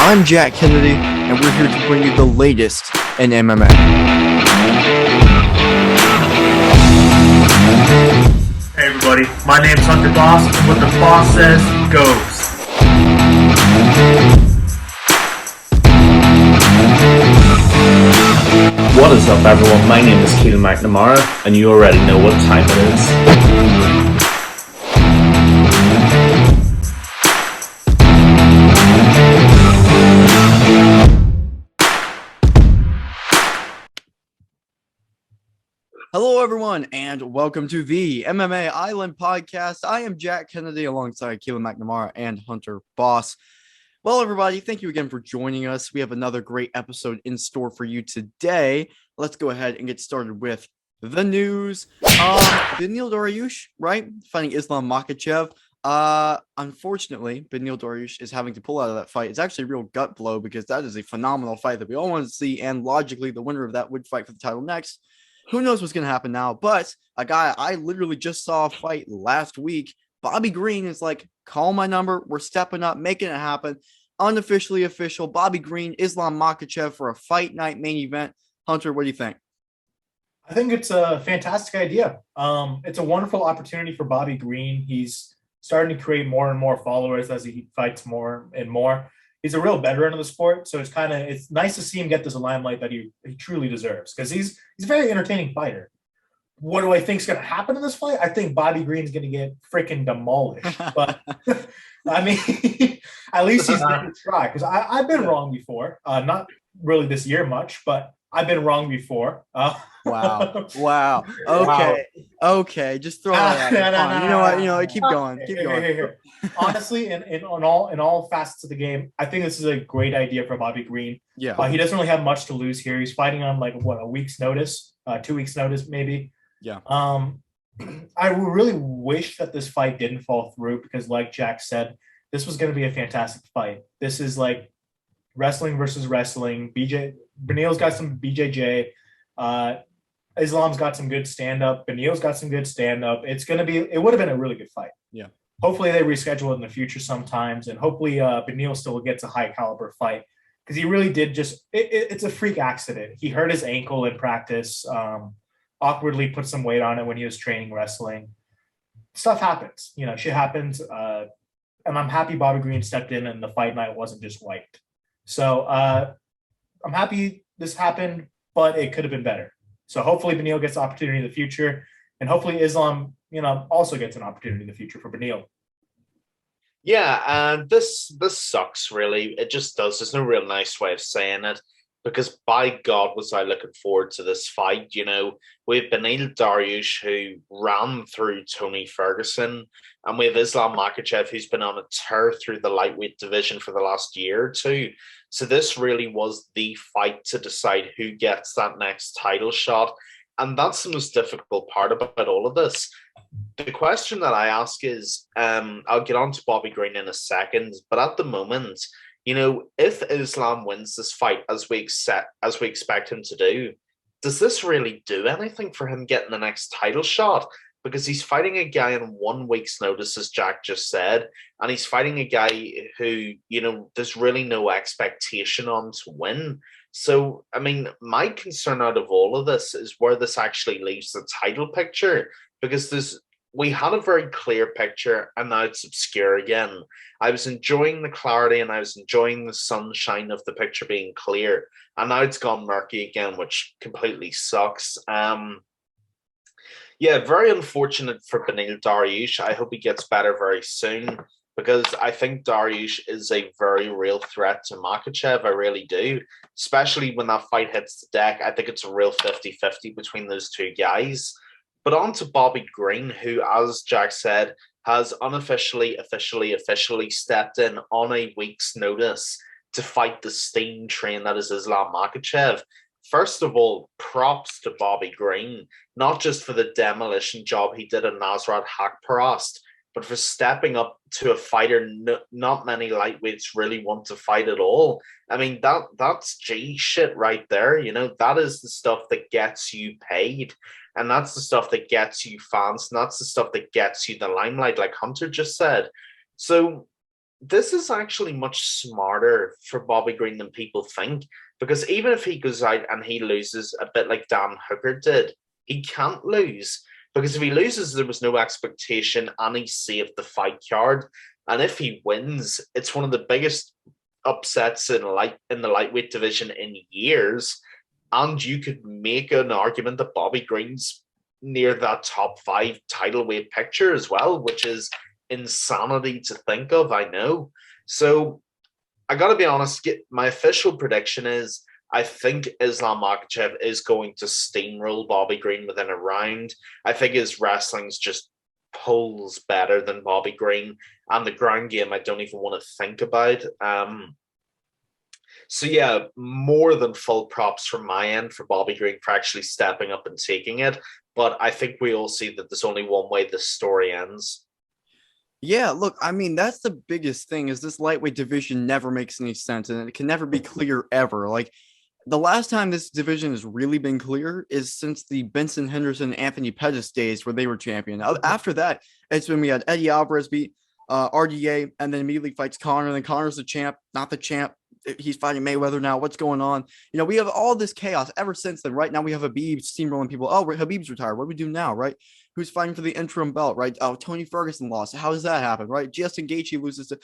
I'm Jack Kennedy, and we're here to bring you the latest in MMA. Hey everybody, my name's Hunter Boss, and what the boss says goes. What is up everyone, my name is Keelan McNamara, and you already know what time it is. Hello, everyone, and welcome to the MMA Island Podcast. I am Jack Kennedy alongside Keelan McNamara and Hunter Boss. Well, everybody, thank you again for joining us. We have another great episode in store for you today. Let's go ahead and get started with the news. Beneil Dariush, right? Fighting Islam Makhachev. Unfortunately, Beneil Dariush is having to pull out of that fight. It's actually a real gut blow because that is a phenomenal fight that we all wanted to see, and logically, the winner of that would fight for the title next. Who knows what's going to happen now? But a guy I literally just saw a fight last week, Bobby Green, is like, call my number. We're stepping up, making it happen. Unofficially official. Bobby Green, Islam Makhachev for a fight night main event. Hunter, what do you think? I think it's a fantastic idea. It's a wonderful opportunity for Bobby Green. He's starting to create more and more followers as he fights more and more. He's a real veteran of the sport, so it's nice to see him get this limelight that he truly deserves, because he's a very entertaining fighter. What do I think is going to happen in this fight? I think Bobby Green's going to get freaking demolished. But I mean, at least he's going to try, because I've been wrong before. Not really this year much, but I've been wrong before. Wow. Okay. Just throw it out. No. You know what? Keep going. Here. Honestly, in all facets of the game, I think this is a great idea for Bobby Green. Yeah. He doesn't really have much to lose here. He's fighting on a week's notice, 2 weeks notice maybe. Yeah. I really wish that this fight didn't fall through, because like Jack said, this was going to be a fantastic fight. This is like wrestling versus wrestling. Beneil's got some BJJ. Islam's got some good stand-up. Beneil's got some good stand-up. It would have been a really good fight. Yeah. Hopefully they reschedule it in the future sometimes, and hopefully Beneil still gets a high-caliber fight, because he really did it's a freak accident. He hurt his ankle in practice, awkwardly put some weight on it when he was training wrestling. Stuff happens. Shit happens, and I'm happy Bobby Green stepped in and the fight night wasn't just wiped. So I'm happy this happened, but it could have been better. So hopefully Beneil gets the opportunity in the future, and hopefully Islam, also gets an opportunity in the future for Beneil. Yeah, and this sucks, really. It just does. There's no real nice way of saying it, because by God was I looking forward to this fight. We have Beneil Dariush, who ran through Tony Ferguson, and we have Islam Makhachev, who's been on a tear through the lightweight division for the last year or two. So this really was the fight to decide who gets that next title shot. And that's the most difficult part about all of this. The question that I ask is, I'll get on to Bobby Green in a second, but at the moment, if Islam wins this fight as we expect him to do, does this really do anything for him getting the next title shot? Because he's fighting a guy in 1 week's notice, as Jack just said, and he's fighting a guy who, there's really no expectation on to win. So, I mean, my concern out of all of this is where this actually leaves the title picture, because we had a very clear picture and now it's obscure again. I was enjoying the clarity and I was enjoying the sunshine of the picture being clear, and now it's gone murky again, which completely sucks. Yeah, very unfortunate for Beneil Dariush. I hope he gets better very soon, because I think Dariush is a very real threat to Makhachev. I really do, especially when that fight hits the deck. I think it's a real 50-50 between those two guys. But on to Bobby Green, who, as Jack said, has officially stepped in on a week's notice to fight the steam train that is Islam Makhachev. First of all, props to Bobby Green, not just for the demolition job he did in Nasrat Haqparast, but for stepping up to a fighter not many lightweights really want to fight at all. I mean, that's G shit right there. That is the stuff that gets you paid. And that's the stuff that gets you fans. And that's the stuff that gets you the limelight, like Hunter just said. So this is actually much smarter for Bobby Green than people think, because even if he goes out and he loses a bit like Dan Hooker did, he can't lose, because if he loses, there was no expectation and he saved the fight card. And if he wins, it's one of the biggest upsets in the lightweight division in years. And you could make an argument that Bobby Green's near that top 5 title weight picture as well, which is insanity to think of, I know. So I got to be honest, my official prediction is I think Islam Makhachev is going to steamroll Bobby Green within a round. I think his wrestling's just pulls better than Bobby Green, and the ground game I don't even want to think about. So yeah, more than full props from my end for Bobby Green for actually stepping up and taking it. But I think we all see that there's only one way this story ends. Yeah, look, I mean, that's the biggest thing is this lightweight division never makes any sense and it can never be clear ever. Like the last time this division has really been clear is since the Benson Henderson, Anthony Pettis days where they were champion. After that, it's when we had Eddie Alvarez beat RDA and then immediately fights Connor. And then Connor's the champ, not the champ. He's fighting Mayweather now. What's going on? You know, we have all this chaos ever since then. Right now, we have Habib steamrolling people. Oh, Habib's retired. What do we do now? Right? Who's fighting for the interim belt? Right? Oh, Tony Ferguson lost. How does that happen? Right? Justin Gaethje loses to.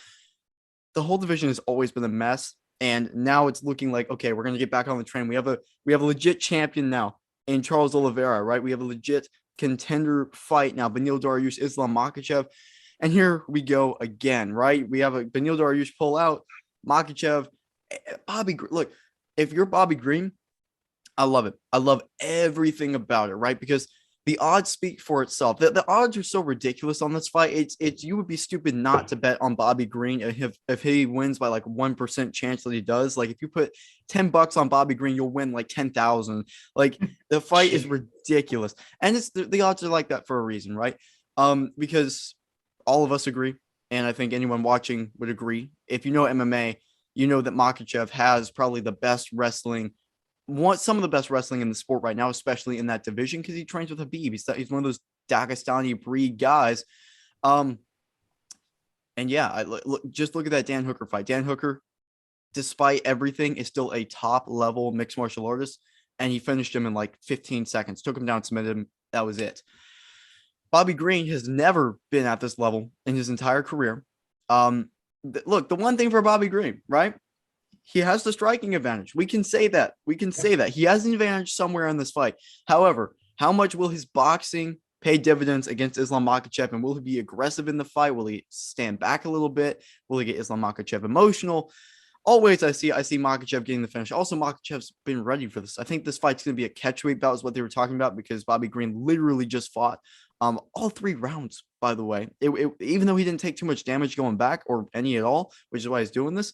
The whole division has always been a mess, and now it's looking like okay, we're gonna get back on the train. We have a legit champion now in Charles Oliveira. Right? We have a legit contender fight now. Beneil Dariush, Islam Makhachev, and here we go again. Right? We have a Beneil Dariush pull out. Makhachev. Bobby, look, if you're Bobby Green, I love it. I love everything about it, right? Because the odds speak for itself. The odds are so ridiculous on this fight. It's you would be stupid not to bet on Bobby Green if he wins by like 1% chance that he does. Like if you put $10 on Bobby Green, you'll win like 10,000. Like the fight is ridiculous, and it's the odds are like that for a reason, right? Because all of us agree, and I think anyone watching would agree. If you know MMA, you know that Makhachev has probably the best wrestling, some of the best wrestling in the sport right now, especially in that division because he trains with Habib. He's one of those Dagestani breed guys. And yeah, just look at that Dan Hooker fight. Dan Hooker, despite everything, is still a top level mixed martial artist, and he finished him in like 15 seconds. Took him down, submitted him. That was it. Bobby Green has never been at this level in his entire career. Look, the one thing for Bobby Green, right? He has the striking advantage. We can say that. He has an advantage somewhere in this fight. However, how much will his boxing pay dividends against Islam Makhachev? And will he be aggressive in the fight? Will he stand back a little bit? Will he get Islam Makhachev emotional? Always, I see Makhachev getting the finish. Also, Makhachev's been ready for this. I think this fight's going to be a catchweight bout is what they were talking about because Bobby Green literally just fought all 3 rounds, by the way. Even though he didn't take too much damage going back or any at all, which is why he's doing this,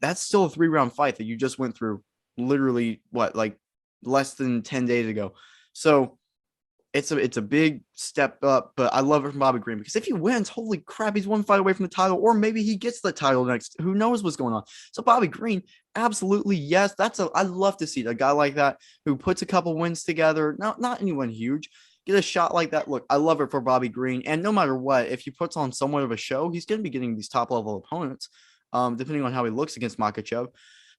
that's still a 3-round fight that you just went through literally like less than 10 days ago. So it's a big step up, but I love it from Bobby Green because if he wins, holy crap, he's 1 fight away from the title, or maybe he gets the title next. Who knows what's going on? So Bobby Green, absolutely yes. I love to see a guy like that who puts a couple wins together. Not anyone huge. Get a shot like that. Look, I love it for Bobby Green. And no matter what, if he puts on somewhat of a show, he's going to be getting these top level opponents, depending on how he looks against Makhachev.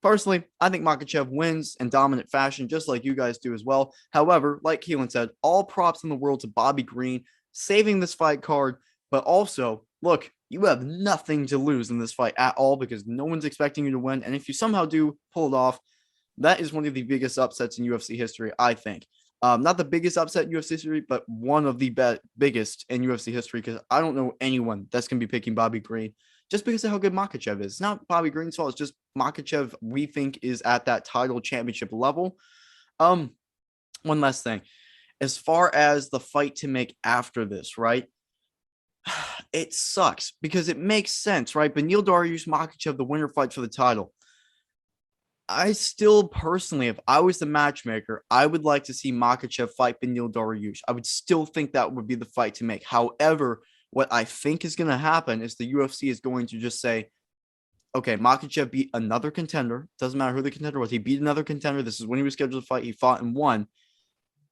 Personally, I think Makhachev wins in dominant fashion, just like you guys do as well. However, like Keelan said, all props in the world to Bobby Green saving this fight card. But also, look, you have nothing to lose in this fight at all because no one's expecting you to win. And if you somehow do pull it off, that is one of the biggest upsets in UFC history, I think. Not the biggest upset in UFC history, but one of the biggest in UFC history because I don't know anyone that's going to be picking Bobby Green just because of how good Makhachev is. It's not Bobby Green's fault. It's just Makhachev, we think, is at that title championship level. One last thing. As far as the fight to make after this, right? It sucks because it makes sense, right? Beneil Dariush, Makhachev, the winner fights for the title. I still personally, if I was the matchmaker, I would like to see Makhachev fight Beneil Dariush. I would still think that would be the fight to make. However, what I think is going to happen is the UFC is going to just say, okay, Makhachev beat another contender. Doesn't matter who the contender was. He beat another contender. This is when he was scheduled to fight. He fought and won.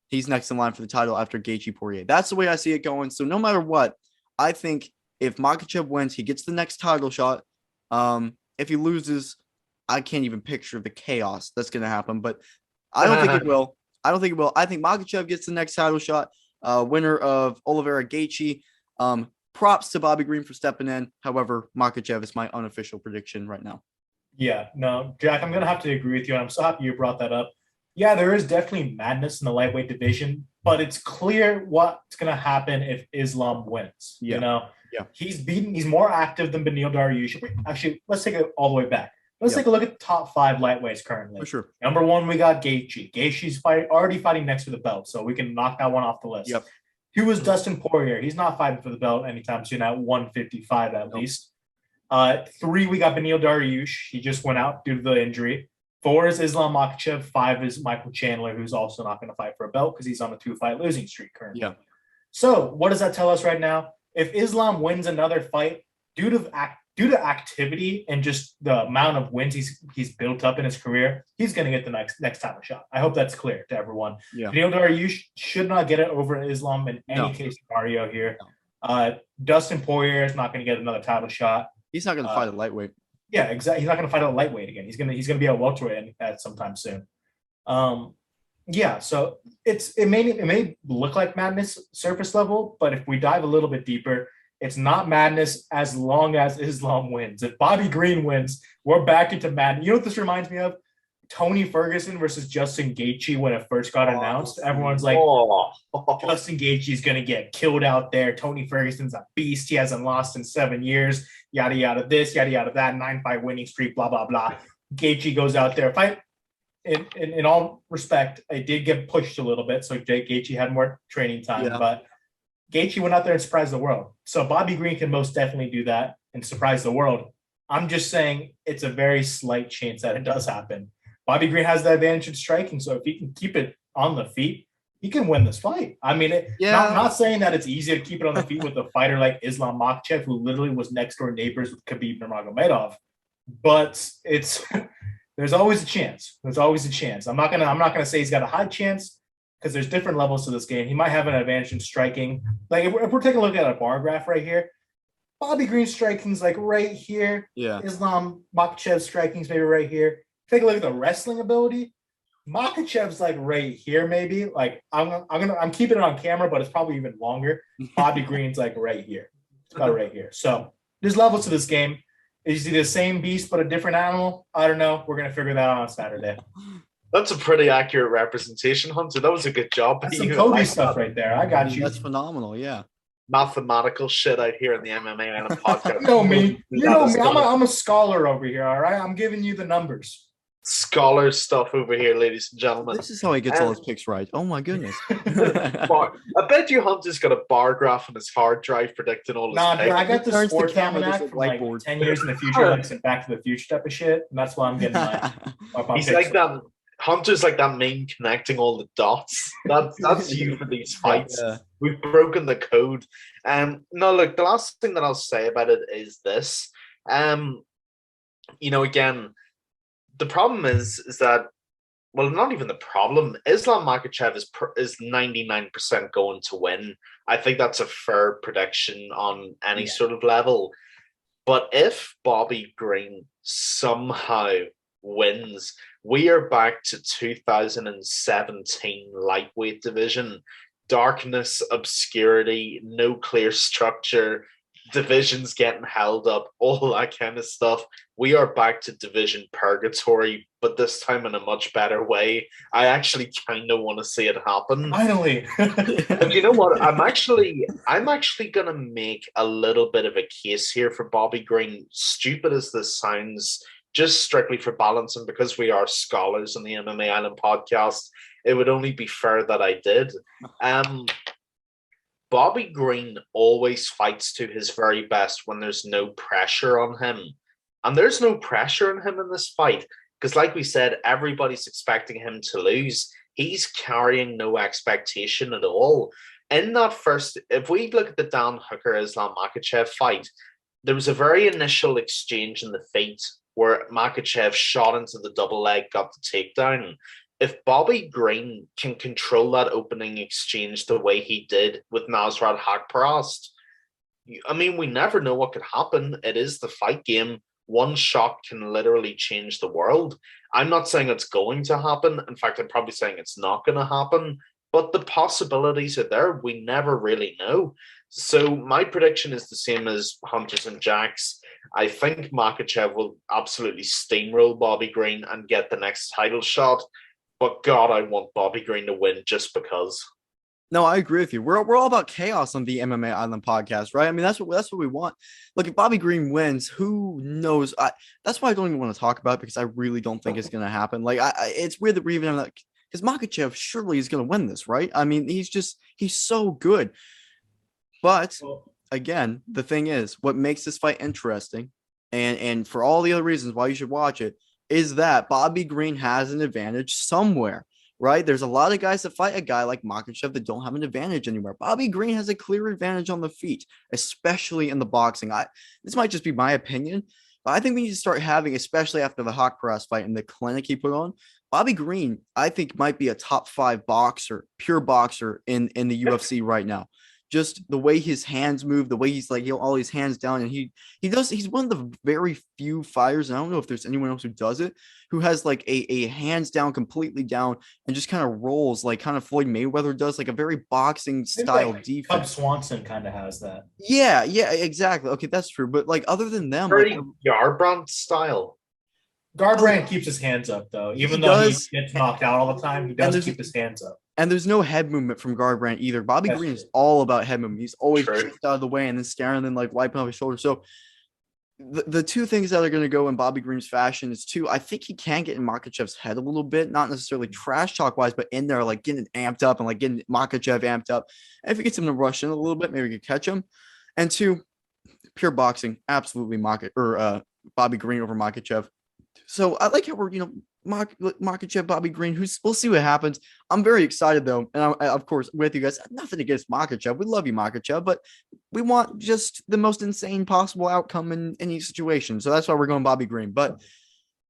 He's next in line for the title after Gaethje Poirier. That's the way I see it going. So no matter what, I think If Makhachev wins, he gets the next title shot. If he loses, I can't even picture the chaos that's going to happen, but I don't think it will. I think Makhachev gets the next title shot. Winner of Oliveira Gaethje. Props to Bobby Green for stepping in. However, Makhachev is my unofficial prediction right now. Yeah, no, Jack, I'm going to have to agree with you. And I'm so happy you brought that up. Yeah, there is definitely madness in the lightweight division, but it's clear what's going to happen if Islam wins. Yeah. You know, he's more active than Beneil Dariush. Actually, let's take it all the way back. Let's take a look at the top 5 lightweights currently. For sure. Number 1, we got Gaethje. Gaethje's already fighting next for the belt, so we can knock that one off the list. Yep. 2 is Dustin Poirier. He's not fighting for the belt anytime soon at 155 at least. 3, we got Beneil Dariush. He just went out due to the injury. 4 is Islam Makhachev. 5 is Michael Chandler, who's also not going to fight for a belt because he's on a 2-fight losing streak currently. Yeah. So what does that tell us right now? If Islam wins another fight due to activity and just the amount of wins he's built up in his career, he's going to get the next title shot. I hope that's clear to everyone. Yeah. Beneil Dariush should not get it over Islam in any case scenario here. Dustin Poirier is not going to get another title shot. He's not going to fight a lightweight. Yeah, exactly. He's not going to fight a lightweight again. He's gonna be a welterweight at sometime soon. Yeah, so it may look like madness surface level, but if we dive a little bit deeper, it's not madness as long as Islam wins. If Bobby Green wins, we're back into madness. You know what this reminds me of? Tony Ferguson versus Justin Gaethje when it first got announced. Everyone's like, Justin Gaethje's going to get killed out there. Tony Ferguson's a beast. He hasn't lost in 7 years. Yada, yada, this, yada, yada, that. 9-fight winning streak, blah, blah, blah. Gaethje goes out there. Fight. In all respect, it did get pushed a little bit. So Gaethje had more training time. Yeah. But Gaethje went out there and surprised the world. So Bobby Green can most definitely do that and surprise the world. I'm just saying it's a very slight chance that it does happen. Bobby Green has the advantage in striking, so if he can keep it on the feet, he can win this fight. I mean, not saying that it's easy to keep it on the feet with a fighter like Islam Makhachev, who literally was next door neighbors with Khabib Nurmagomedov, but it's there's always a chance. There's always a chance. I'm not gonna say he's got a high chance because there's different levels to this game. He might have an advantage in striking. Like if we're taking a look at a bar graph right here, Bobby Green's striking's like right here. Yeah. Islam Makhachev's striking's maybe right here. Take a look at the wrestling ability. Makhachev's like right here, maybe. Like I'm keeping it on camera, but it's probably even longer. Bobby Green's like right here. It's about right here. So there's levels to this game. Is he the same beast but a different animal? I don't know. We're gonna figure that out on Saturday. That's a pretty accurate representation, Hunter. That was a good job. That's some Kobe stuff right there. I got you. That's phenomenal. Yeah. Mathematical shit out here in the MMA and a podcast. You know me. I'm a scholar over here. All right. I'm giving you the numbers. Scholar stuff over here, ladies and gentlemen. This is how he gets all his picks right. Oh my goodness. I bet you Hunter's got a bar graph on his hard drive predicting all his picks. I got the sports almanac from like 10 years in the future, like some Back to the Future type of shit. And that's why I'm getting my He's like that. Hunter's like that meme connecting all the dots. That's you for these fights. Yeah. We've broken the code. No, look, the last thing that I'll say about it is this. Again, the problem is that, well, not even the problem. Islam Makhachev is 99% going to win. I think that's a fair prediction on any sort of level. But if Bobby Green somehow wins, we are back to 2017 lightweight division. Darkness, obscurity, no clear structure, divisions getting held up, all that kind of stuff. We are back to division purgatory, but this time in a much better way. I actually kind of want to see it happen. Finally. And you know what? I'm actually gonna make a little bit of a case here for Bobby Green. Stupid as this sounds, just strictly for balance, and because we are scholars on the MMA Island podcast, it would only be fair that I did. Bobby Green always fights to his very best when there's no pressure on him. And there's no pressure on him in this fight. Because like we said, everybody's expecting him to lose. He's carrying no expectation at all. In that first, if we look at the Dan Hooker Islam Makhachev fight, there was a very initial exchange in the feet where Makhachev shot into the double leg, got the takedown. If Bobby Green can control that opening exchange the way he did with Nasrat Haqparast, I mean, we never know what could happen. It is the fight game. One shot can literally change the world. I'm not saying it's going to happen. In fact, I'm probably saying it's not going to happen. But the possibilities are there. We never really know. So my prediction is the same as Hunter's and Jack's. I think Makachev will absolutely steamroll Bobby Green and get the next title shot. But God, I want Bobby Green to win just because. No, I agree with you. We're all about chaos on the MMA Island podcast, right? I mean, that's what we want. Look, if Bobby Green wins, who knows? That's why I don't even want to talk about it, because I really don't think it's going to happen. Like, it's weird that we're even like, because Makachev surely is going to win this, right? I mean, he's so good. But again, the thing is, what makes this fight interesting, and for all the other reasons why you should watch it, is that Bobby Green has an advantage somewhere. Right? There's a lot of guys that fight a guy like Makhachev that don't have an advantage anywhere. Bobby Green has a clear advantage on the feet, especially in the boxing. This might just be my opinion, but I think we need to start having, especially after the Hawk Press fight and the clinic he put on, Bobby Green, I think, might be a top 5 boxer, pure boxer in the UFC right now. Just the way his hands move, the way he's like, all his hands down, and he's one of the very few fighters, and I don't know if there's anyone else who does it, who has like a hands down, completely down, and just kind of rolls like kind of Floyd Mayweather does, like a very boxing style like defense. Cub Swanson kind of has that. Yeah, exactly. Okay, that's true. But like, other than them, very like, Yarbrandt style. Garbrandt keeps his hands up though, even though he gets knocked out all the time. He does keep his hands up. And there's no head movement from Garbrandt either. Bobby Green is all about head movement. He's always just out of the way and then staring and then like wiping off his shoulder. So the two things that are going to go in Bobby Green's fashion is I think he can get in Makhachev's head a little bit, not necessarily trash talk wise, but in there, like getting amped up and like getting Makhachev amped up. And if he gets him to rush in a little bit, maybe we could catch him. And 2, pure boxing, absolutely Bobby Green over Makhachev. So I like how we're, Makhachev, Bobby Green, we'll see what happens. I'm very excited though. And I, of course, with you guys, nothing against Makhachev. We love you, Makhachev, but we want just the most insane possible outcome in any situation. So that's why we're going Bobby Green. But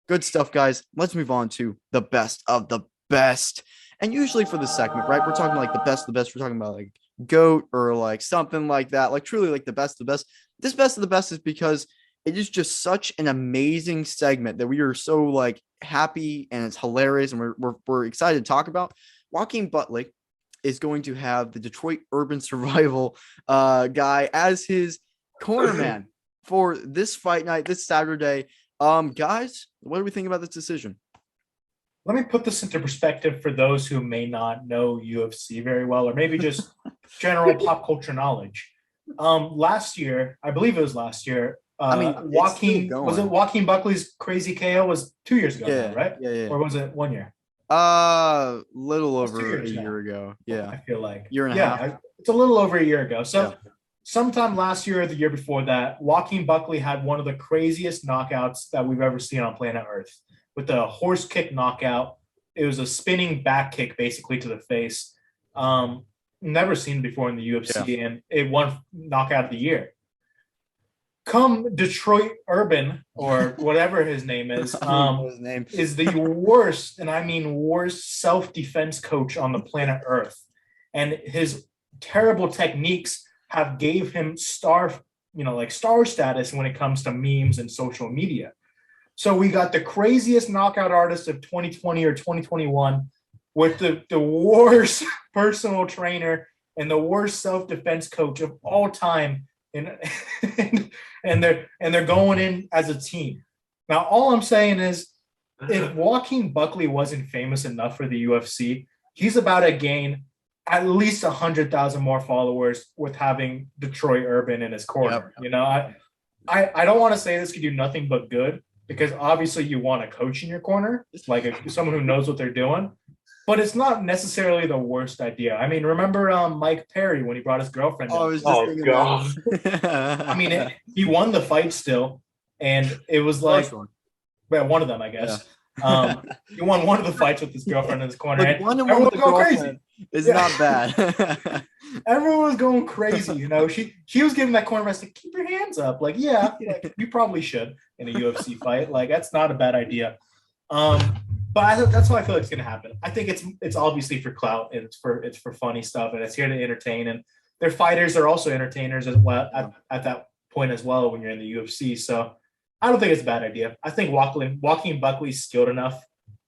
good stuff, guys. Let's move on to the best of the best. And usually for this segment, right, we're talking like the best of the best. We're talking about like GOAT or like something like that, like truly like the best of the best. This best of the best is because it is just such an amazing segment that we are so like happy and it's hilarious and we're excited to talk about. Joaquin Buckley is going to have the Detroit Urban Survival guy as his cornerman for this fight night this Saturday. Guys, what do we think about this decision? Let me put this into perspective for those who may not know UFC very well, or maybe just general pop culture knowledge. Last year, I believe it was last year, Joaquin Buckley's crazy KO was 2 years ago, now, right? Yeah. Or was it 1 year? Little over a year ago. Yeah. I feel like. Year and a half. It's a little over a year ago. So sometime last year or the year before that, Joaquin Buckley had one of the craziest knockouts that we've ever seen on planet Earth with a horse kick knockout. It was a spinning back kick basically to the face. Never seen before in the UFC, and it won knockout of the year. Come Detroit Urban or whatever his name is, is the worst, and I mean worst, self-defense coach on the planet Earth. And his terrible techniques have gave him star status when it comes to memes and social media. So we got the craziest knockout artist of 2020 or 2021 with the worst personal trainer and the worst self-defense coach of all time. And they're going in as a team. Now, all I'm saying is, if Joaquin Buckley wasn't famous enough for the UFC, he's about to gain at least 100,000 more followers with having Detroit Urban in his corner. Yep. I don't want to say this could do nothing but good, because obviously you want a coach in your corner, like someone who knows what they're doing. But it's not necessarily the worst idea. I mean, remember Mike Perry when he brought his girlfriend in? God. I mean, he won the fight still, and it was like, one of them, I guess. Yeah. He won one of the fights with his girlfriend in his corner. Like, one with the girlfriend is not bad. Everyone was going crazy, She was giving that corner rest to keep your hands up. Like, you probably should in a UFC fight. Like, that's not a bad idea. But that's what I feel like it's going to happen. I think it's obviously for clout, and it's for funny stuff, and it's here to entertain. And their fighters are also entertainers as well at that point as well when you're in the UFC. So I don't think it's a bad idea. I think Joaquin Buckley's skilled enough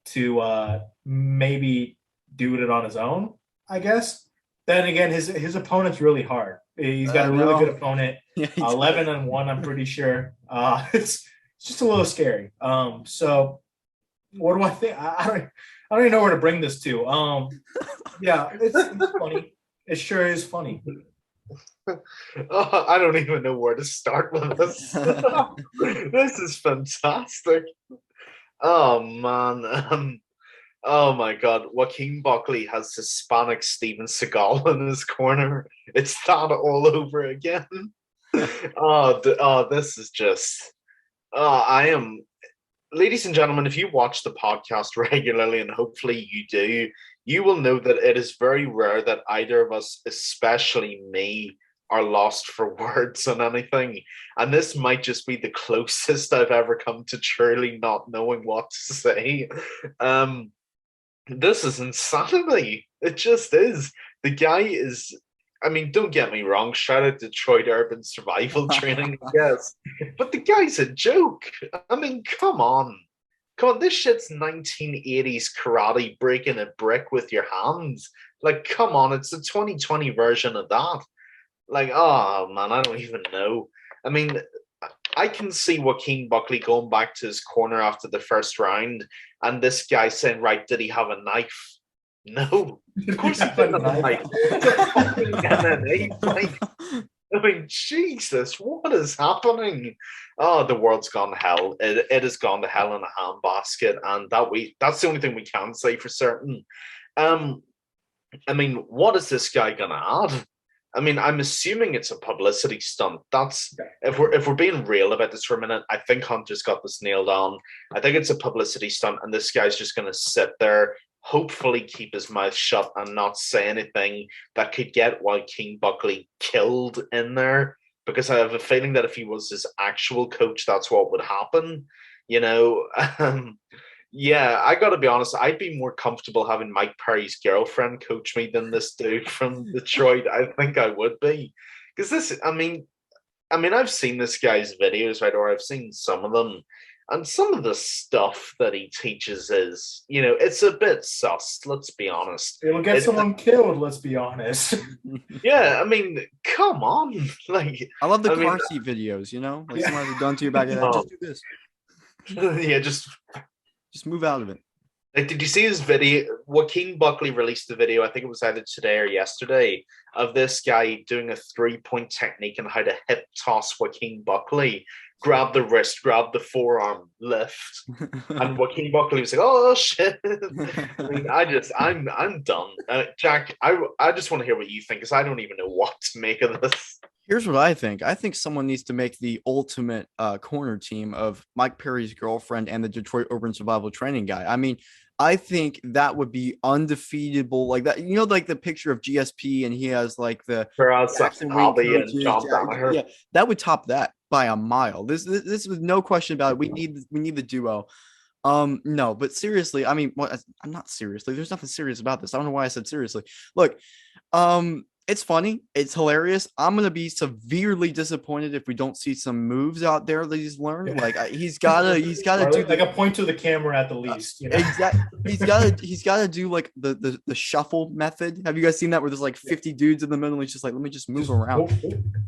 to maybe do it on his own, I guess. Then again, his opponent's really hard. He's got a really good opponent. Yeah, 11-1, I'm pretty sure. It's just a little scary. So what do I think? I don't even know where to bring this to. Yeah, it's funny. It sure is funny. I don't even know where to start with this. This is fantastic. Oh man. Oh my God. Joaquin Buckley has Hispanic Steven Seagal in his corner. It's that all over again. This is just I am, ladies and gentlemen, if you watch the podcast regularly, and hopefully you do, you will know that it is very rare that either of us, especially me, are lost for words on anything. And this might just be the closest I've ever come to truly not knowing what to say. This is insanity. It just is. The guy is, I mean, don't get me wrong, shout out Detroit Urban Survival Training, yes. But the guy's a joke. I mean, come on. Come on, this shit's 1980s karate, breaking a brick with your hands. Like, come on, it's the 2020 version of that. Like, oh man, I don't even know. I mean, I can see Joaquin Buckley going back to his corner after the first round, and this guy saying, right, did he have a knife? No, of course he didn't have a knife. It's a fucking MMA fight. I mean, Jesus, what is happening? Oh, the world's gone to hell. It has gone to hell in a handbasket, and that's the only thing we can say for certain. I mean, what is this guy gonna add? I mean, I'm assuming it's a publicity stunt. That's if we're being real about this for a minute, I think Hunter's got this nailed on. I think it's a publicity stunt, and this guy's just gonna sit there, hopefully keep his mouth shut and not say anything that could get Joaquin Buckley killed in there. Because I have a feeling that if he was his actual coach, that's what would happen. You know, yeah, I got to be honest. I'd be more comfortable having Mike Perry's girlfriend coach me than this dude from Detroit. I think I would be, because this. I mean, I've seen this guy's videos, right, or I've seen some of them, and some of the stuff that he teaches is, you know, it's a bit sus. Let's be honest. It'll get someone killed. Let's be honest. Yeah, I mean, come on. Like, I love the car seat videos. You know, like someone has a gun to your back of the head. Just do this. Yeah, just move out of it. Like, did you see his video? Joaquin Buckley released a video, I think it was either today or yesterday, of this guy doing a 3-point technique on how to hip toss Joaquin Buckley. Grab the wrist, grab the forearm, lift. And Joaquin Buckley was like, oh shit. I mean, I'm done. Jack, I just want to hear what you think, because I don't even know what to make of this. Here's what I think. I think someone needs to make the ultimate corner team of Mike Perry's girlfriend and the Detroit Urban Survival Training guy. I mean, I think that would be undefeatable. Like that, you know, like the picture of GSP and he has like the Yeah, that would top that by a mile. This was no question about it. We need the duo. No, but seriously, I mean, I'm not seriously. There's nothing serious about this. I don't know why I said seriously. Look, it's funny. It's hilarious. I'm going to be severely disappointed if we don't see some moves out there that he's learned. Like he's got to do like a point to the camera at the least. You know? Exactly. He's got to do like the shuffle method. Have you guys seen that where there's like 50 dudes in the middle and he's just like, let me just move around.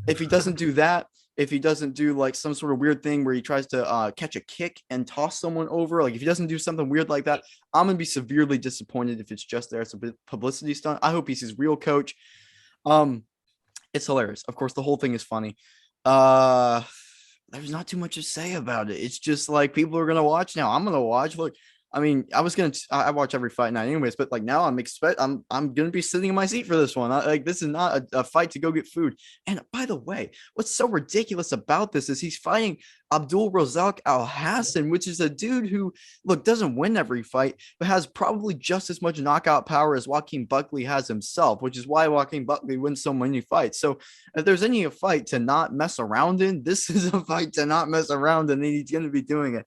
If he doesn't do that, if he doesn't do like some sort of weird thing where he tries to catch a kick and toss someone over, like if he doesn't do something weird like that, I'm going to be severely disappointed if it's just there. It's a publicity stunt. I hope he's his real coach. It's hilarious. Of course, the whole thing is funny. There's not too much to say about it. It's just like people are gonna watch now. I'm gonna watch. Look, I mean, I watch every fight night anyways, but like now I'm gonna be sitting in my seat for this one. Like this is not a fight to go get food. And by the way, what's so ridiculous about this is he's fighting Abdul Razak Al Hassan, which is a dude who doesn't win every fight, but has probably just as much knockout power as Joaquin Buckley has himself, which is why Joaquin Buckley wins so many fights. So if there's any fight to not mess around in, this is a fight to not mess around in, and he's gonna be doing it.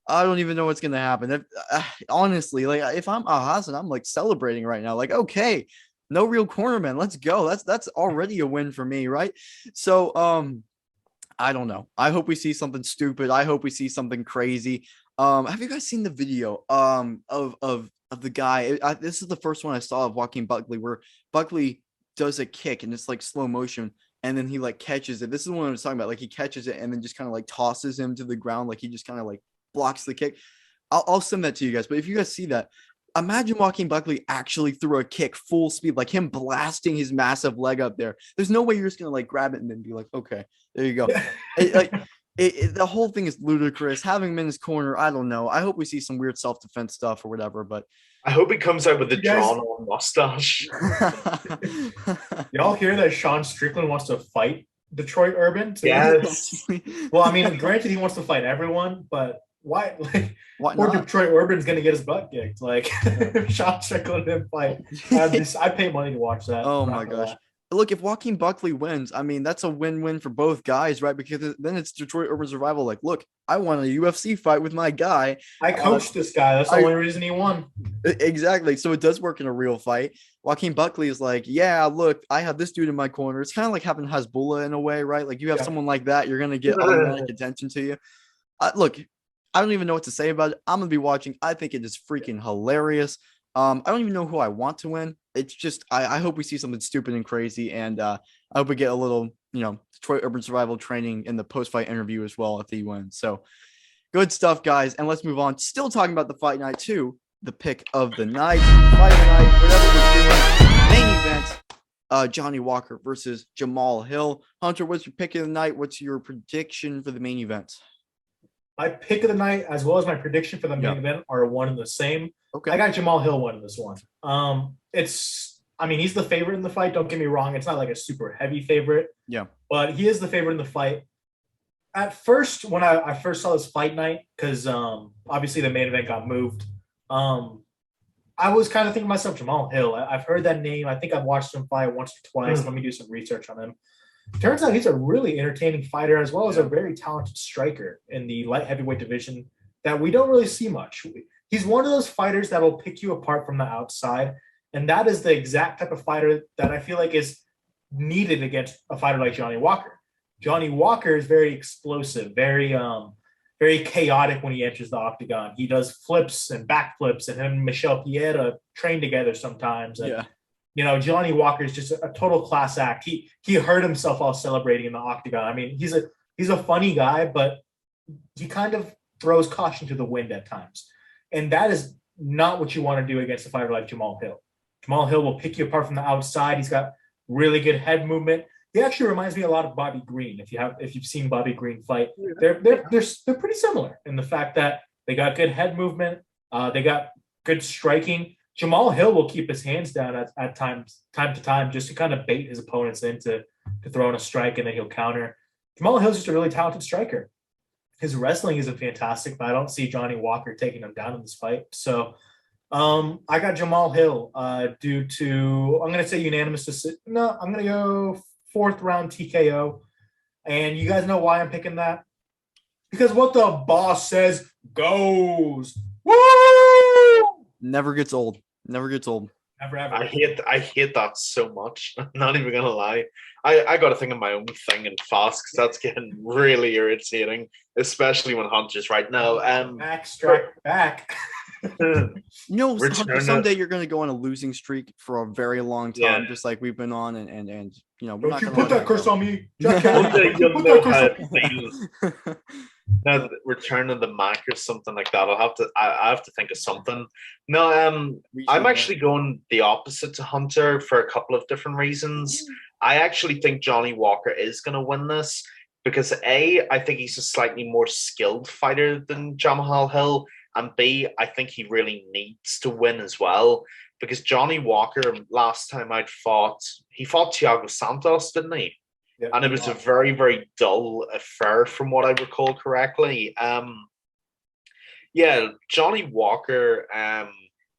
I don't even know what's going to happen. Honestly, like if I'm Hassan, I'm like celebrating right now. Like, okay, No real cornerman. Let's go. That's already a win for me, right? So I don't know. I hope we see something stupid. I hope we see something crazy. Have you guys seen the video of the guy? This is the first one I saw of Joaquin Buckley, where Buckley does a kick and it's like slow motion, and then he like catches it. This is the one I was talking about. Like he catches it and then just kind of like tosses him to the ground, like he just kind of like blocks the kick. I'll send that to you guys. But if you guys see that, imagine Joaquin Buckley actually threw a kick full speed, like him blasting his massive leg up there. There's no way you're just gonna like grab it and then be like, okay, there you go. The whole thing is ludicrous. Having him in his corner, I don't know. I hope we see some weird self-defense stuff or whatever. But I hope he comes out with a You guys- drawn-on mustache. Y'all hear that Sean Strickland wants to fight Detroit Urban? Yes. Well, I mean, granted, he wants to fight everyone, but why? Like, Why poor not? Detroit Urban's gonna get his butt kicked. Like, Sean Strickland didn't fight. I pay money to watch that. Oh I'm not my gonna gosh. lie. Look, if Joaquin Buckley wins, I mean, that's a win-win for both guys, right? Because then it's Detroit Urban Survival. Like, look, I want a UFC fight with my guy. I coached this guy. That's the only reason he won. Exactly. So it does work in a real fight. Joaquin Buckley is like, yeah, look, I have this dude in my corner. It's kind of like having Hezbollah in a way, right? Like you have someone like that, you're going to get automatic attention to you. Look, I don't even know what to say about it. I'm going to be watching. I think it is freaking hilarious. I don't even know who I want to win. It's just, I hope we see something stupid and crazy. And I hope we get a little, Detroit Urban Survival training in the post-fight interview as well if he wins. So good stuff, guys. And let's move on. Still talking about the fight night too. The pick of the night, fight of the night, whatever we're doing. Main event, Johnny Walker versus Jamal Hill. Hunter, what's your pick of the night? What's your prediction for the main event? My pick of the night, as well as my prediction for the main event, are one and the same. Okay. I got Jamal Hill winning this one. He's the favorite in the fight. Don't get me wrong. It's not like a super heavy favorite. Yeah. But he is the favorite in the fight. At first, when I first saw this fight night, because obviously the main event got moved, I was kind of thinking to myself, Jamal Hill. I've heard that name. I think I've watched him fight once or twice. Let me do some research on him. Turns out he's a really entertaining fighter, as well as a very talented striker in the light heavyweight division that we don't really see much. He's one of those fighters that will pick you apart from the outside, and that is the exact type of fighter that I feel like is needed against a fighter like Johnny Walker. Johnny Walker is very explosive, very chaotic when he enters the octagon. He does flips and backflips, and him and Michel Piera train together sometimes. And, Johnny Walker is just a total class act. He hurt himself while celebrating in the octagon. I mean, he's a funny guy, but he kind of throws caution to the wind at times. And that is not what you want to do against a fighter like Jamal Hill. Jamal Hill will pick you apart from the outside. He's got really good head movement. He actually reminds me a lot of Bobby Green. If you've seen Bobby Green fight, they're pretty similar in the fact that they got good head movement. They got good striking. Jamal Hill will keep his hands down at time to time, just to kind of bait his opponents into throwing a strike, and then he'll counter. Jamal Hill's just a really talented striker. His wrestling isn't fantastic, but I don't see Johnny Walker taking him down in this fight. So I got Jamal Hill due to, I'm going to say unanimous decision. No, I'm going to go 4th round TKO. And you guys know why I'm picking that? Because what the boss says goes. Woo! Never gets old. Never gets old. Never ever. I hate that so much. I'm not even gonna lie. I got to think of my own thing and fast, because that's getting really irritating, especially when Hunter's right now. Back. Hunter, someday you're going to go on a losing streak for a very long time, just like we've been on, and we're Don't not you gonna put let that curse go. on me, Jack Kennedy. You'll Put know that how curse it feels. Now, Return of the Mac or something like that. I have to think of something. No, I'm actually going the opposite to Hunter for a couple of different reasons. I actually think Johnny Walker is going to win this because I think he's a slightly more skilled fighter than Jamal Hill, and B, I think he really needs to win as well, because Johnny Walker, last time he fought Thiago Santos, didn't he? Yeah, and it was a very, very dull affair from what I recall correctly. Johnny Walker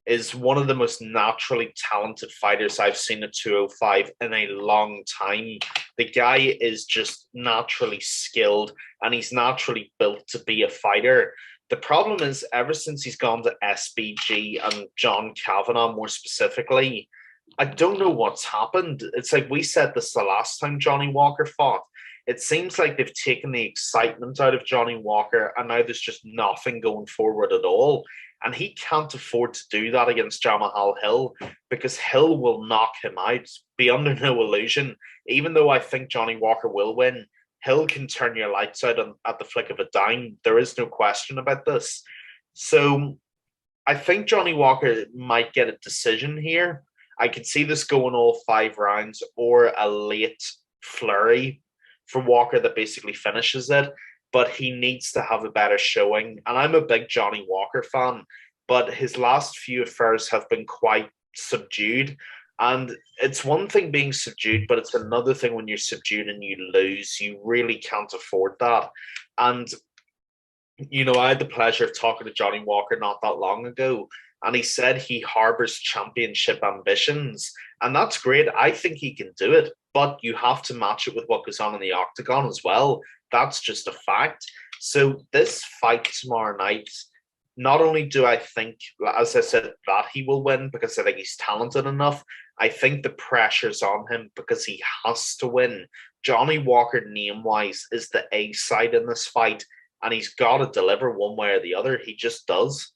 is one of the most naturally talented fighters I've seen at 205 in a long time. The guy is just naturally skilled, and he's naturally built to be a fighter. The problem is, ever since he's gone to SBG and John Kavanagh more specifically, I don't know what's happened. It's like we said this the last time Johnny Walker fought. It seems like they've taken the excitement out of Johnny Walker, and now there's just nothing going forward at all. And he can't afford to do that against Jamahal Hill, because Hill will knock him out. Be under no illusion. Even though I think Johnny Walker will win, Hill can turn your lights out at the flick of a dime. There is no question about this. So I think Johnny Walker might get a decision here. I could see this going all 5 rounds, or a late flurry for Walker that basically finishes it. But he needs to have a better showing. And I'm a big Johnny Walker fan, but his last few affairs have been quite subdued. And it's one thing being subdued, but it's another thing when you're subdued and you lose. You really can't afford that. And, I had the pleasure of talking to Johnny Walker not that long ago, and he said he harbors championship ambitions. And that's great. I think he can do it, but you have to match it with what goes on in the octagon as well. That's just a fact. So this fight tomorrow night, not only do I think, as I said, that he will win because I think he's talented enough, I think the pressure's on him because he has to win. Johnny Walker, name-wise, is the A side in this fight, and he's got to deliver one way or the other. He just does.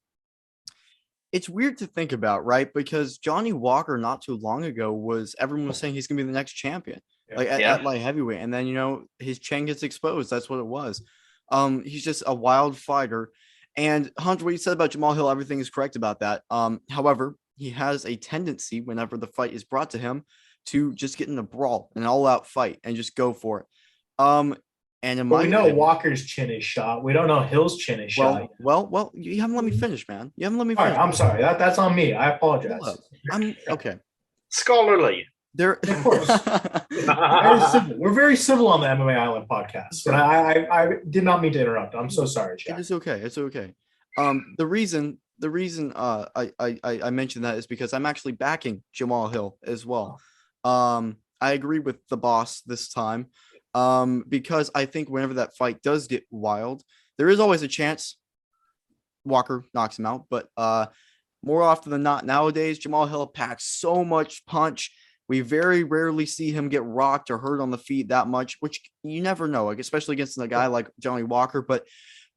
It's weird to think about, right? Because Johnny Walker not too long ago everyone was saying he's going to be the next champion. At light heavyweight, and then his chin gets exposed. That's what it was. He's just a wild fighter. And Hunter, what you said about Jamahal Hill, everything is correct about that. However, he has a tendency whenever the fight is brought to him to just get in a brawl, an all-out fight, and just go for it. And we know Walker's chin is shot. We don't know Hill's chin is shot. Well, you haven't let me finish, man. You haven't let me finish. All right, I'm sorry. That's on me. I apologize. I'm okay. Scholarly. There, of course. Very civil. We're very civil on the MMA Island podcast, and I did not mean to interrupt. I'm so sorry, Jack. It's okay. It's okay. The reason I mentioned that is because I'm actually backing Jamahal Hill as well. I agree with the boss this time, because I think whenever that fight does get wild, there is always a chance Walker knocks him out, but more often than not nowadays, Jamahal Hill packs so much punch. We very rarely see him get rocked or hurt on the feet that much, which you never know, especially against a guy like Johnny Walker. But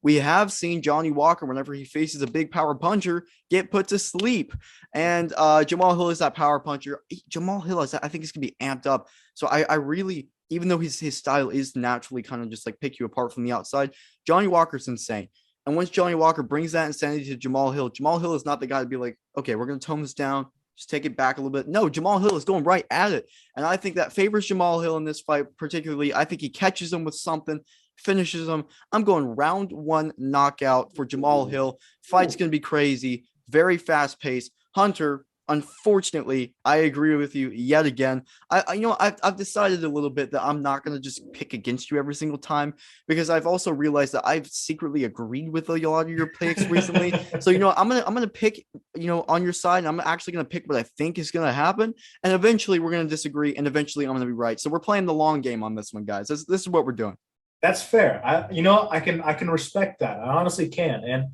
we have seen Johnny Walker, whenever he faces a big power puncher, get put to sleep. And Jamahal Hill is that power puncher. Jamahal Hill, I think he's going to be amped up. So I really, even though his style is naturally kind of just like pick you apart from the outside, Johnny Walker's insane. And once Johnny Walker brings that insanity to Jamahal Hill is not the guy to be like, okay, we're going to tone this down. Just take it back a little bit. No, Jamahal Hill is going right at it. And I think that favors Jamahal Hill in this fight, particularly. I think he catches him with something, finishes him. I'm going round 1 knockout for Jamahal Hill. Fight's going to be crazy, very fast paced. Hunter, unfortunately, I agree with you yet again. I've decided a little bit that I'm not going to just pick against you every single time, because I've also realized that I've secretly agreed with a lot of your picks recently. So, I'm going to pick, on your side, and I'm actually going to pick what I think is going to happen. And eventually we're going to disagree, and eventually I'm going to be right. So we're playing the long game on this one, guys. This is what we're doing. That's fair. I can respect that. I honestly can. And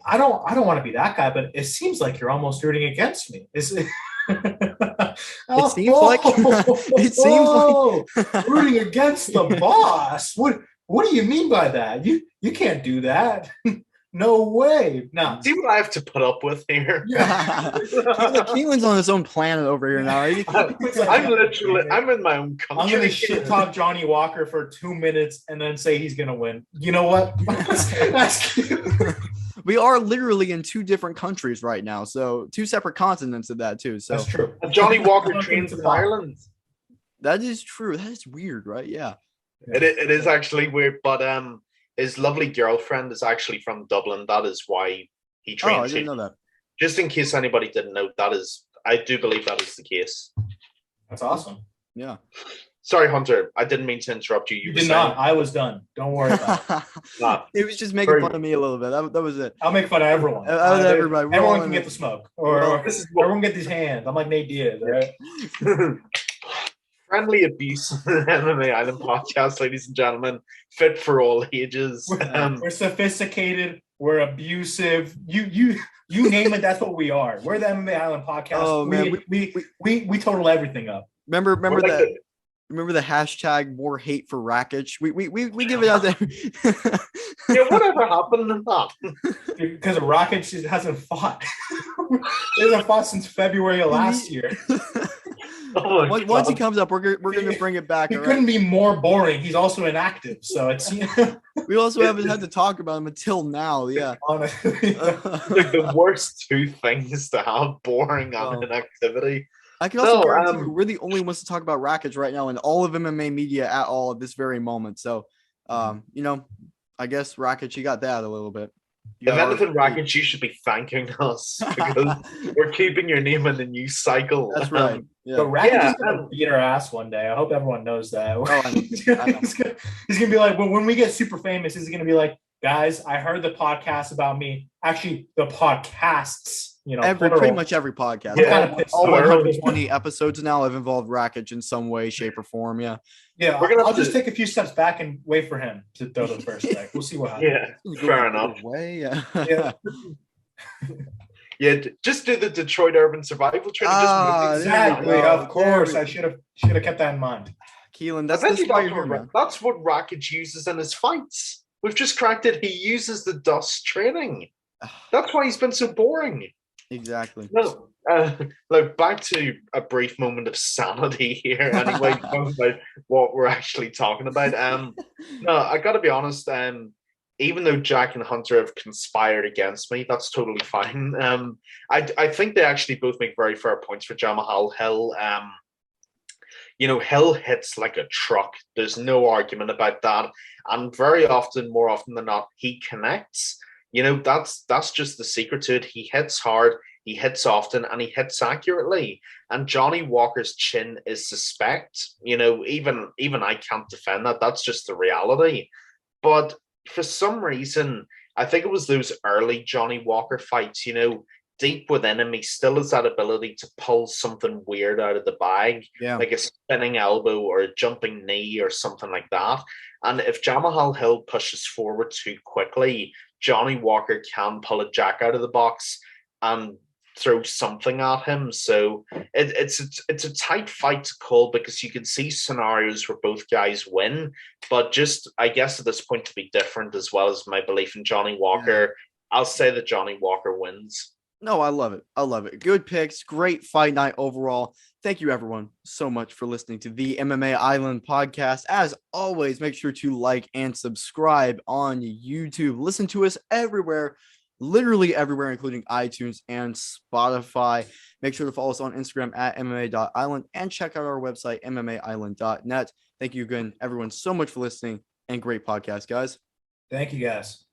I don't want to be that guy, but it seems like you're almost rooting against me. It seems like rooting against the boss. What do you mean by that? You can't do that. No way. No. See what I have to put up with here? Yeah. Keelan's on his own planet over here now. I'm in my own country. I'm going to shit talk Johnny Walker for 2 minutes and then say he's going to win. You know what? That's cute. We are literally in 2 different countries right now, so 2 separate continents of that too. So that's true. And Johnny Walker trains in Ireland. That is true. That is weird, right? Yeah. It is actually weird, but his lovely girlfriend is actually from Dublin. That is why he trains. Oh, I didn't know that. Just in case anybody didn't know, I do believe that is the case. That's awesome. Yeah. Sorry, Hunter. I didn't mean to interrupt you. You did not. I was done. Don't worry about it. It was just making fun of me a little bit. That was it. I'll make fun of everyone. Everyone can get the smoke. Or everyone get these hands. I'm like Nate Diaz, right? Friendly abuse MMA Island podcast, ladies and gentlemen. Fit for all ages. We're sophisticated. We're abusive. You name it. That's what we are. We're the MMA Island podcast. Oh, man, We total everything up. Remember We're like that. Remember the hashtag more hate for Rakic? We give it out there. Yeah, whatever happened to that? Because Rakic hasn't fought. He hasn't fought since February of last year. Oh my Once he God. comes up, we're gonna bring it back. He all couldn't right? be more boring. He's also inactive, so it's We also haven't had to talk about him until now. Yeah. honestly. Like the worst two things to have: boring Oh. and inactivity. I can also No, guarantee you, we're the only ones to talk about Rakic right now in all of MMA media at all at this very moment. So, I guess Rakic, you got that a little bit. You If got anything, our- Rakic, you should be thanking us because we're keeping your name in the news cycle. That's right. Yeah. But Rakic Yeah, is gonna beat our ass one day. I hope everyone knows that. I know. He's gonna be like, when we get super famous, he's gonna be like, guys, I heard the podcast about me. Actually, the podcasts, Pretty plural. much every podcast. Yeah. All Oh, 120 episodes now have involved Rakic in some way, shape, or form. Yeah. Yeah, We're gonna I'll have just to- take a few steps back and wait for him to throw the first strike. We'll see what happens. Yeah, fair enough. Way. Yeah. Yeah. Yeah, just do the Detroit Urban Survival training. Ah, Just Exactly. There we go. Of course, There I should have kept that in mind. Keelan, I that's bet you why that's you're here, what, man. that's what Rakic uses in his fights. We've just cracked it. He uses the dust training. That's why he's been so boring. Exactly. No, like back to a brief moment of sanity here. Anyway, talking about what we're actually talking about. No, I got to be honest. Even though Jack and Hunter have conspired against me, that's totally fine. I think they actually both make very fair points for Jamahal Hill. Hill hits like a truck. There's no argument about that. And very often, more often than not, he connects. That's just the secret to it. He hits hard, he hits often, and he hits accurately. And Johnny Walker's chin is suspect. Even I can't defend that. That's just the reality. But for some reason, I think it was those early Johnny Walker fights, deep within him, he still has that ability to pull something weird out of the bag, Yeah. like a spinning elbow or a jumping knee or something like that. And if Jamahal Hill pushes forward too quickly, Johnny Walker can pull a Jack out of the box and throw something at him. So it's a tight fight to call because you can see scenarios where both guys win, but just I guess at this point to be different as well as my belief in Johnny Walker, I'll say that Johnny Walker wins. No, I love it. I love it. Good picks. Great fight night overall. Thank you, everyone, so much for listening to the MMA Island podcast. As always, make sure to like and subscribe on YouTube. Listen to us everywhere, literally everywhere, including iTunes and Spotify. Make sure to follow us on Instagram at MMA.island and check out our website, MMAisland.net. Thank you again, everyone, so much for listening and great podcast, guys. Thank you, guys.